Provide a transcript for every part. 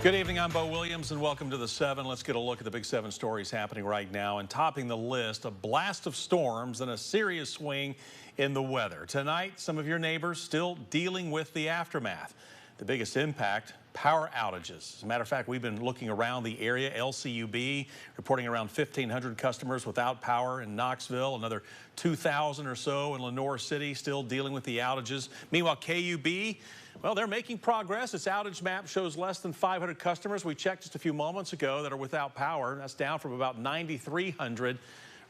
Good evening, I'm Bo Williams and welcome to the 7. Let's get a look at the big 7 stories happening right now. And topping the list, a blast of storms and a serious swing in the weather. Tonight, some of your neighbors still dealing with the aftermath. The biggest impact, power outages. As a matter of fact, we've been looking around the area. LCUB reporting around 1,500 customers without power in Knoxville, another 2,000 or so in Lenore City still dealing with the outages. Meanwhile, KUB, well, they're making progress. Its outage map shows less than 500 customers we checked just a few moments ago that are without power. That's down from about 9,300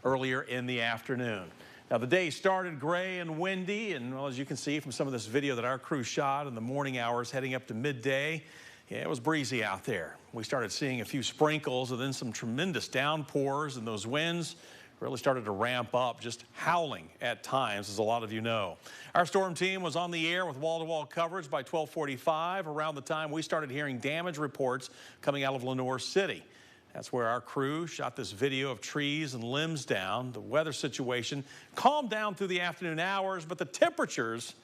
earlier in the afternoon. Now, the day started gray and windy, and well, as you can see from some of this video that our crew shot in the morning hours heading up to midday, yeah, it was breezy out there. We started seeing a few sprinkles and then some tremendous downpours, and those winds really started to ramp up, just howling at times, as a lot of you know. Our storm team was on the air with wall-to-wall coverage by 12:45, around the time we started hearing damage reports coming out of Lenore City. That's where our crew shot this video of trees and limbs down. The weather situation calmed down through the afternoon hours, but the temperatures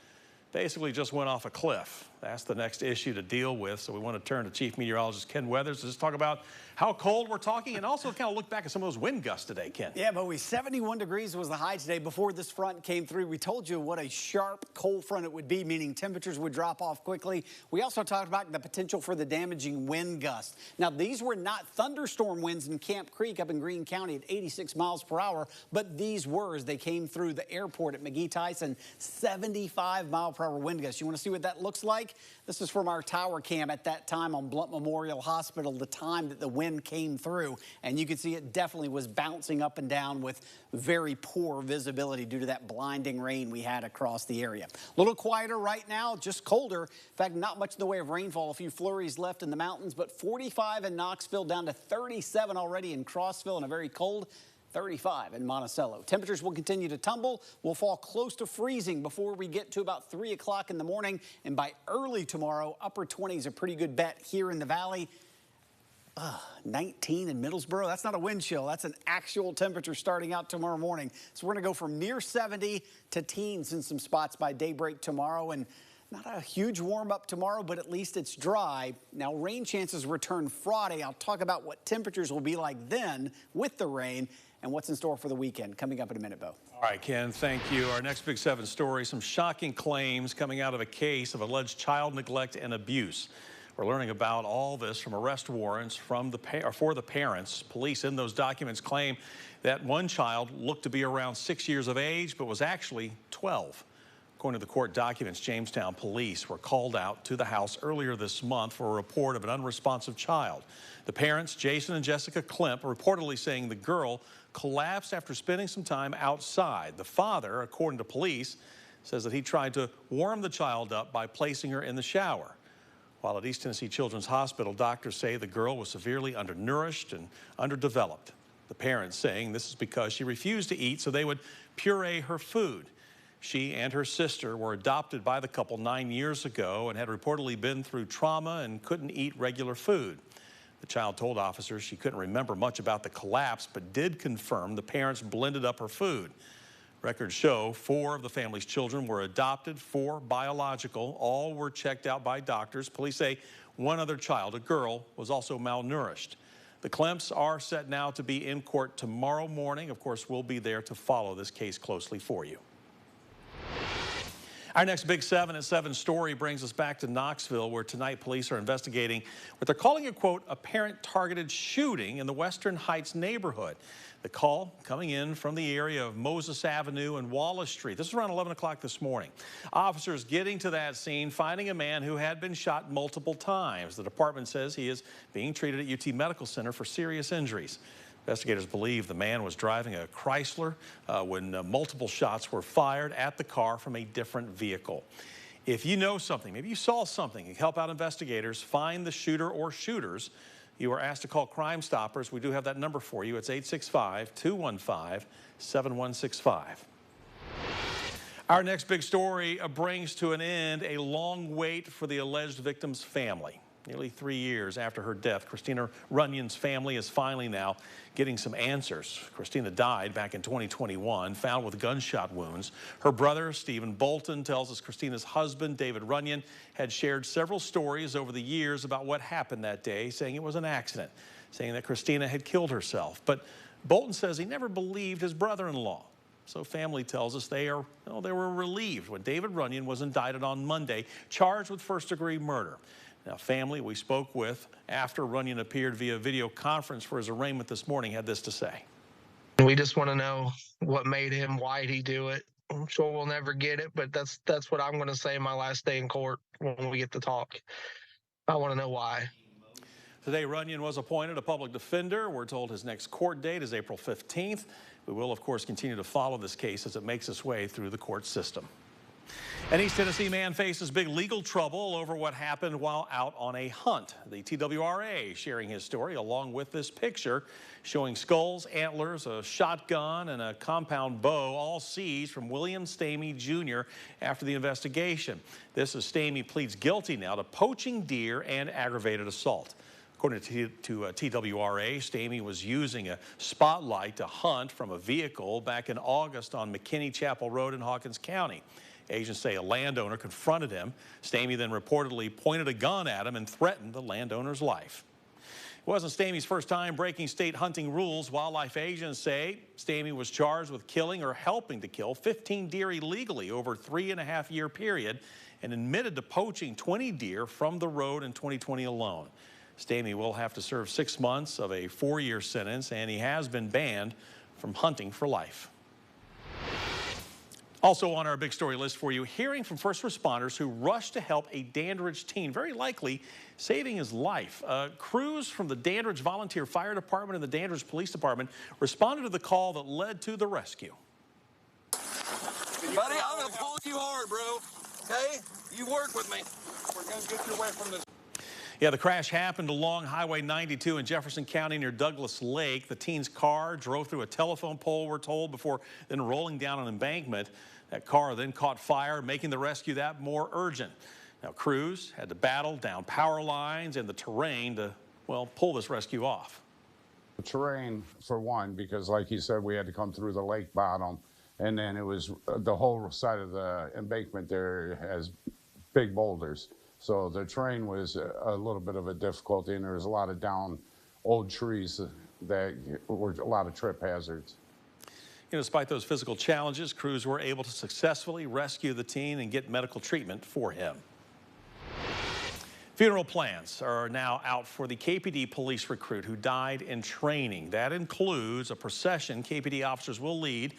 basically just went off a cliff. That's the next issue to deal with. So we want to turn to Chief Meteorologist Ken Weathers to just talk about how cold we're talking and also kind of look back at some of those wind gusts today, Ken. Yeah, but 71 degrees was the high today before this front came through. We told you what a sharp cold front it would be, meaning temperatures would drop off quickly. We also talked about the potential for the damaging wind gusts. Now, these were not thunderstorm winds in Camp Creek up in Greene County at 86 miles per hour, but these were as they came through the airport at McGee-Tyson, 75-mile-per-hour wind gusts. You want to see what that looks like? This is from our tower cam at that time on Blunt Memorial Hospital, the time that the wind came through. And you can see it definitely was bouncing up and down with very poor visibility due to that blinding rain we had across the area. A little quieter right now, just colder. In fact, not much in the way of rainfall. A few flurries left in the mountains, but 45 in Knoxville, down to 37 already in Crossville, and a very cold 35 in Monticello. Temperatures will continue to tumble. We'll fall close to freezing before we get to about 3 o'clock in the morning. And by early tomorrow, upper 20s a pretty good bet here in the valley. 19 in Middlesboro. That's not a wind chill. That's an actual temperature starting out tomorrow morning. So we're going to go from near 70 to teens in some spots by daybreak tomorrow. And not a huge warm up tomorrow, but at least it's dry. Now, rain chances return Friday. I'll talk about what temperatures will be like then with the rain and what's in store for the weekend coming up in a minute, Bo. All right, Ken, thank you. Our next big 7 story, some shocking claims coming out of a case of alleged child neglect and abuse. We're learning about all this from arrest warrants for the parents. Police in those documents claim that one child looked to be around 6 years of age, but was actually 12. According to the court documents, Jamestown police were called out to the house earlier this month for a report of an unresponsive child. The parents, Jason and Jessica Klemp, are reportedly saying the girl collapsed after spending some time outside. The father, according to police, says that he tried to warm the child up by placing her in the shower. While at East Tennessee Children's Hospital, doctors say the girl was severely undernourished and underdeveloped. The parents saying this is because she refused to eat, so they would puree her food. She and her sister were adopted by the couple 9 years ago and had reportedly been through trauma and couldn't eat regular food. The child told officers she couldn't remember much about the collapse, but did confirm the parents blended up her food. Records show 4 of the family's children were adopted, 4 biological. All were checked out by doctors. Police say one other child, a girl, was also malnourished. The Klemps are set now to be in court tomorrow morning. Of course, we'll be there to follow this case closely for you. Our next big 7 at 7 story brings us back to Knoxville, where tonight police are investigating what they're calling a, quote, apparent targeted shooting in the Western Heights neighborhood. The call coming in from the area of Moses Avenue and Wallace Street. This is around 11 o'clock this morning. Officers getting to that scene, finding a man who had been shot multiple times. The department says he is being treated at UT Medical Center for serious injuries. Investigators believe the man was driving a Chrysler when multiple shots were fired at the car from a different vehicle. If you know something, maybe you saw something, help out investigators, find the shooter or shooters, you are asked to call Crime Stoppers. We do have that number for you. It's 865-215-7165. Our next big story brings to an end a long wait for the alleged victim's family. Nearly 3 years after her death, Christina Runyon's family is finally now getting some answers. Christina died back in 2021, found with gunshot wounds. Her brother, Stephen Bolton, tells us Christina's husband, David Runyon, had shared several stories over the years about what happened that day, saying it was an accident, saying that Christina had killed herself. But Bolton says he never believed his brother-in-law. So family tells us they were relieved when David Runyon was indicted on Monday, charged with first-degree murder. Now, family we spoke with after Runyon appeared via video conference for his arraignment this morning had this to say. We just want to know what made him, why'd he do it. I'm sure we'll never get it, but that's what I'm going to say my last day in court when we get to talk. I want to know why. Today, Runyon was appointed a public defender. We're told his next court date is April 15th. We will, of course, continue to follow this case as it makes its way through the court system. An East Tennessee man faces big legal trouble over what happened while out on a hunt. The TWRA sharing his story along with this picture showing skulls, antlers, a shotgun, and a compound bow, all seized from William Stamey Jr. after the investigation. This is Stamey pleads guilty now to poaching deer and aggravated assault. According to TWRA, Stamey was using a spotlight to hunt from a vehicle back in August on McKinney Chapel Road in Hawkins County. Agents say a landowner confronted him. Stamey then reportedly pointed a gun at him and threatened the landowner's life. It wasn't Stamey's first time breaking state hunting rules. Wildlife agents say Stamey was charged with killing or helping to kill 15 deer illegally over a 3.5-year period and admitted to poaching 20 deer from the road in 2020 alone. Stamey will have to serve 6 months of a 4-year sentence, and he has been banned from hunting for life. Also on our big story list for you, hearing from first responders who rushed to help a Dandridge teen, very likely saving his life. Crews from the Dandridge Volunteer Fire Department and the Dandridge Police Department responded to the call that led to the rescue. Buddy, I'm going to pull you hard, bro. Okay? You work with me. We're going to get you away from this. Yeah, the crash happened along Highway 92 in Jefferson County near Douglas Lake. The teen's car drove through a telephone pole, we're told, before then rolling down an embankment. That car then caught fire, making the rescue that more urgent. Now, crews had to battle down power lines and the terrain to, well, pull this rescue off. The terrain, for one, because like you said, we had to come through the lake bottom, and then it was the whole side of the embankment there has big boulders. So the terrain was a little bit of a difficulty, and there was a lot of down old trees that were a lot of trip hazards. You know, despite those physical challenges, crews were able to successfully rescue the teen and get medical treatment for him. Funeral plans are now out for the KPD police recruit who died in training. That includes a procession. KPD officers will lead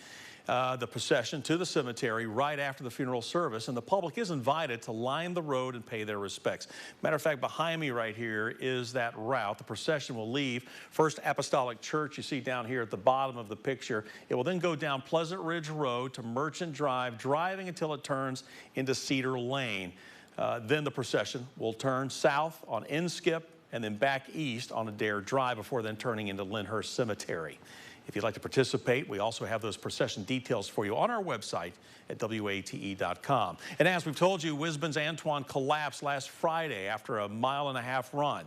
the procession to the cemetery right after the funeral service, and the public is invited to line the road and pay their respects. Matter of fact, behind me right here is that route. The procession will leave First Apostolic Church, you see down here at the bottom of the picture. It will then go down Pleasant Ridge Road to Merchant Drive, driving until it turns into Cedar Lane. Then the procession will turn south on Inskip and then back east on Adair Drive before then turning into Lyndhurst Cemetery. If you'd like to participate, we also have those procession details for you on our website at WATE.com. And as we've told you, Wisbon's Antoine collapsed last Friday after a 1.5-mile run.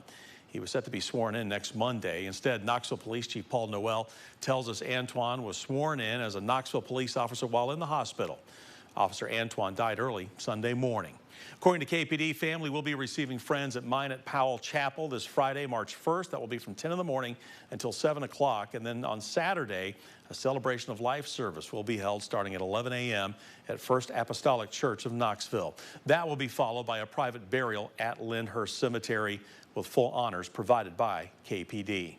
He was set to be sworn in next Monday. Instead, Knoxville Police Chief Paul Noel tells us Antoine was sworn in as a Knoxville police officer while in the hospital. Officer Antoine died early Sunday morning. According to KPD, family will be receiving friends at Minot Powell Chapel this Friday, March 1st. That will be from 10 in the morning until 7 o'clock. And then on Saturday, a celebration of life service will be held starting at 11 a.m. at First Apostolic Church of Knoxville. That will be followed by a private burial at Lyndhurst Cemetery with full honors provided by KPD.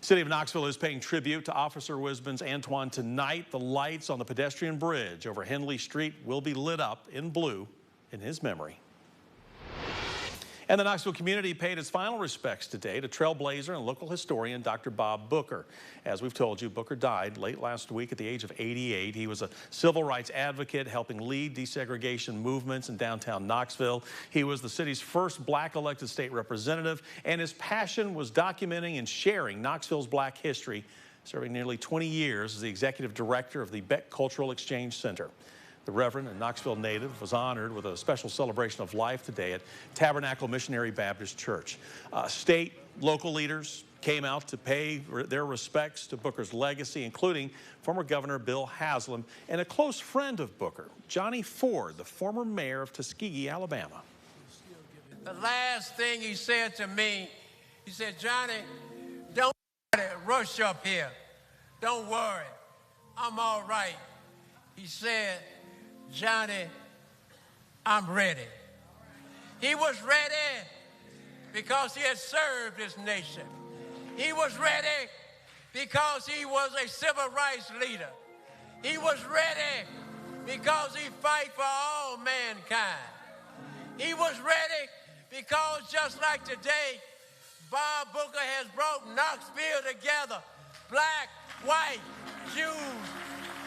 City of Knoxville is paying tribute to Officer Wisbon's Antoine tonight. The lights on the pedestrian bridge over Henley Street will be lit up in blue in his memory. And the Knoxville community paid its final respects today to trailblazer and local historian Dr. Bob Booker. As we've told you, Booker died late last week at the age of 88. He was a civil rights advocate helping lead desegregation movements in downtown Knoxville. He was the city's first black elected state representative, and his passion was documenting and sharing Knoxville's black history, serving nearly 20 years as the executive director of the Beck Cultural Exchange Center. The Reverend, a Knoxville native, was honored with a special celebration of life today at Tabernacle Missionary Baptist Church. State, local leaders came out to pay their respects to Booker's legacy, including former Governor Bill Haslam and a close friend of Booker, Johnny Ford, the former mayor of Tuskegee, Alabama. The last thing he said to me, he said, "Johnny, don't rush up here. Don't worry. I'm all right." He said, "Johnny, I'm ready." He was ready because he had served his nation. He was ready because he was a civil rights leader. He was ready because he fight for all mankind. He was ready because just like today, Bob Booker has brought Knoxville together. Black, white, Jews,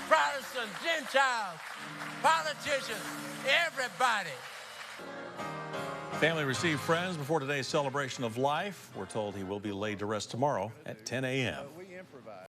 Protestants, Gentiles, politicians, everybody. Family received friends before today's celebration of life. We're told he will be laid to rest tomorrow at 10 a.m.